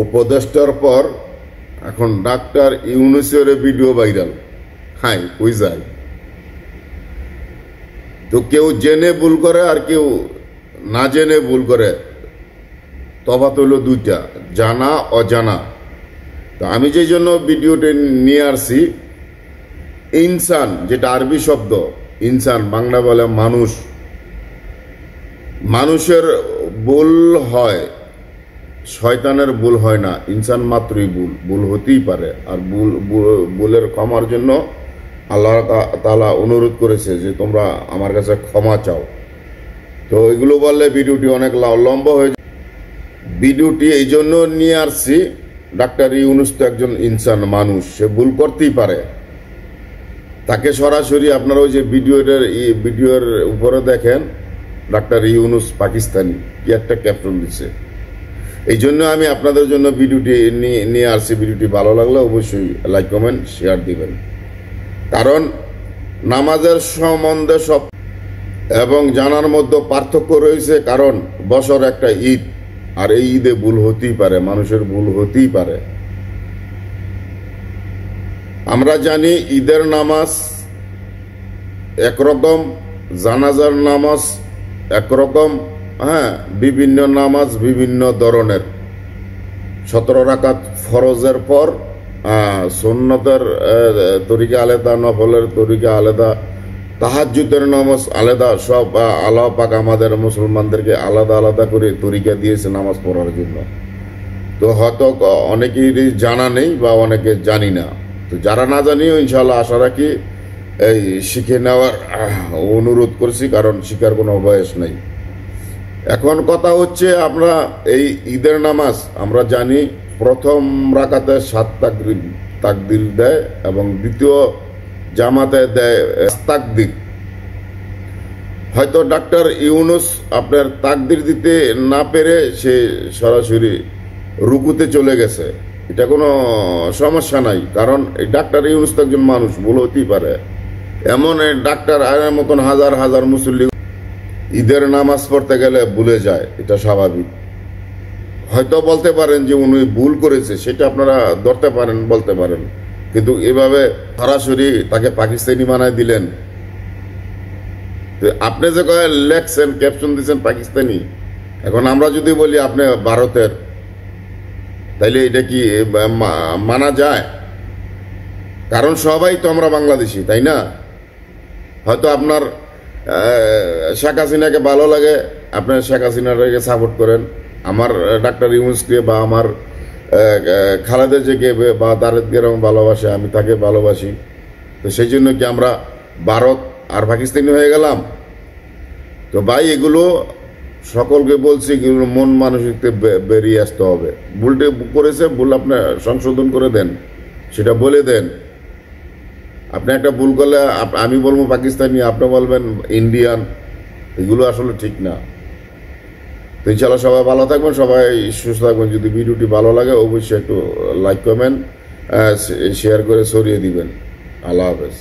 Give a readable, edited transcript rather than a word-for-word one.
উপদেষ্টার পর এখন ডাক্তার ইউনূসের ভিডিও ভাইরাল। হাই কই যায়? তো কেউ জেনে ভুল করে আর কেউ না জেনে ভুল করে, তফাৎ হলো দুইটা, জানা অজানা। তো আমি যে জন্য ভিডিওটি নিয়ে আসছি, ইনসান যেটা আরবি শব্দ, ইনসান বাংলা বলে মানুষ। মানুষের ভুল হয়, শয়তানের ভুল হয় না। ইনসান মাত্রই ভুল হতেই পারে। আর ভুলের ক্ষমার জন্য আল্লাহ তাআলা অনুরোধ করেছে যে তোমরা আমার কাছে ক্ষমা চাও। তো এগুলো বললে ভিডিওটি অনেক লম্বা হয়ে যায়। ভিডিওটি এই জন্য নিয়ে আসছি, ডাক্তার ইউনূস তো একজন ইনসান মানুষ, সে ভুল করতেই পারে। তাকে সরাসরি আপনারা ওই যে ভিডিওর উপরে দেখেন, ডাক্তার ইউনূস পাকিস্তানি কি একটা ক্যাপশন দিচ্ছে। এই জন্য আমি আপনাদের জন্য ভিডিওটি নিয়ে আসছি। ভিডিওটি ভালো লাগলে অবশ্যই লাইক কমেন্ট শেয়ার দিবেন। কারণ নামাজের সম্বন্ধে সব এবং জানার মধ্যে পার্থক্য রয়েছে। কারণ বছর একটা ঈদ, আর এই ঈদে ভুল হতেই পারে, মানুষের ভুল হতেই পারে। আমরা জানি ঈদের নামাজ একরকম, জানাজার নামাজ একরকম, হ্যাঁ, বিভিন্ন নামাজ বিভিন্ন ধরনের। 17 রাকাত ফরজের পর সুন্নতের তরিকা আলাদা, নফলের তরিকা আলাদা, তাহাজ্জুদের নামাজ আলাদা। সব আল্লাহ পাক আমাদের মুসলমানদেরকে আলাদা আলাদা করে তরিকা দিয়েছে নামাজ পড়ার জন্য। তো হয়তো অনেকেরই জানা নেই বা অনেকে জানি না। তো যারা না জানিও ইনশাআল্লাহ আশা রাখি এই শিখে নেওয়ার অনুরোধ করছি, কারণ শিখার কোনো বয়স নেই। এখন কথা হচ্ছে, আমরা এই ঈদের নামাজ আমরা জানি প্রথম রাকাতে 7 তাকবীর দেয় এবং দ্বিতীয় জামাতে দেয় তাকবীর। হয়তো ডাক্তার ইউনূস আপনার তাকবীর দিতে না পেরে সে সরাসরি রুকুতে চলে গেছে, এটা কোনো সমস্যা নাই। কারণ এই ডাক্তার ইউনূস তো একজন মানুষ, ভুল হতেই পারে। এমন ডাক্তার আয়ের মতন হাজার হাজার মুসল্লি ঈদের নামাজ পড়তে গেলে ভুলে যায়, এটা স্বাভাবিক। হয়তো বলতে পারেন যে উনি ভুল করেছে, সেটা আপনারা ধরতে পারেন, বলতে পারেন। কিন্তু এভাবে সরাসরি তাকে পাকিস্তানি বানায় দিলেন। আপনি যে লেখছেন, ক্যাপশন দিচ্ছেন পাকিস্তানি, এখন আমরা যদি বলি আপনি ভারতের, তাইলে এটা কি মানা যায়? কারণ সবাই তো আমরা বাংলাদেশি, তাই না? হয়তো আপনার শেখ হাসিনাকে ভালো লাগে, আপনার শেখ হাসিনাকে সাপোর্ট করেন। আমার ডাক্তার ইউনূসকে বা আমার খালেদা জিয়াকে বা তারেককে ভালোবাসে, আমি তাকে ভালোবাসি। তো সেই জন্য কি আমরা ভারত আর পাকিস্তানি হয়ে গেলাম? তো ভাই, এগুলো সকলকে বলছি, এগুলো মন মানসিকতে বেরিয়ে আসতে হবে। ভুলটা করেছে, ভুল আপনি সংশোধন করে দেন, সেটা বলে দেন। আপনি একটা ভুল করলে আমি বলবো পাকিস্তানি, আপনি বলবেন ইন্ডিয়ান, এগুলো আসলে ঠিক না। তো ইনশাআল্লাহ সবাই ভালো থাকবেন, সবাই সুস্থ থাকবেন। যদি ভিডিওটি ভালো লাগে অবশ্যই একটু লাইক কমেন্ট শেয়ার করে ছড়িয়ে দিবেন। আল্লাহ হাফেজ।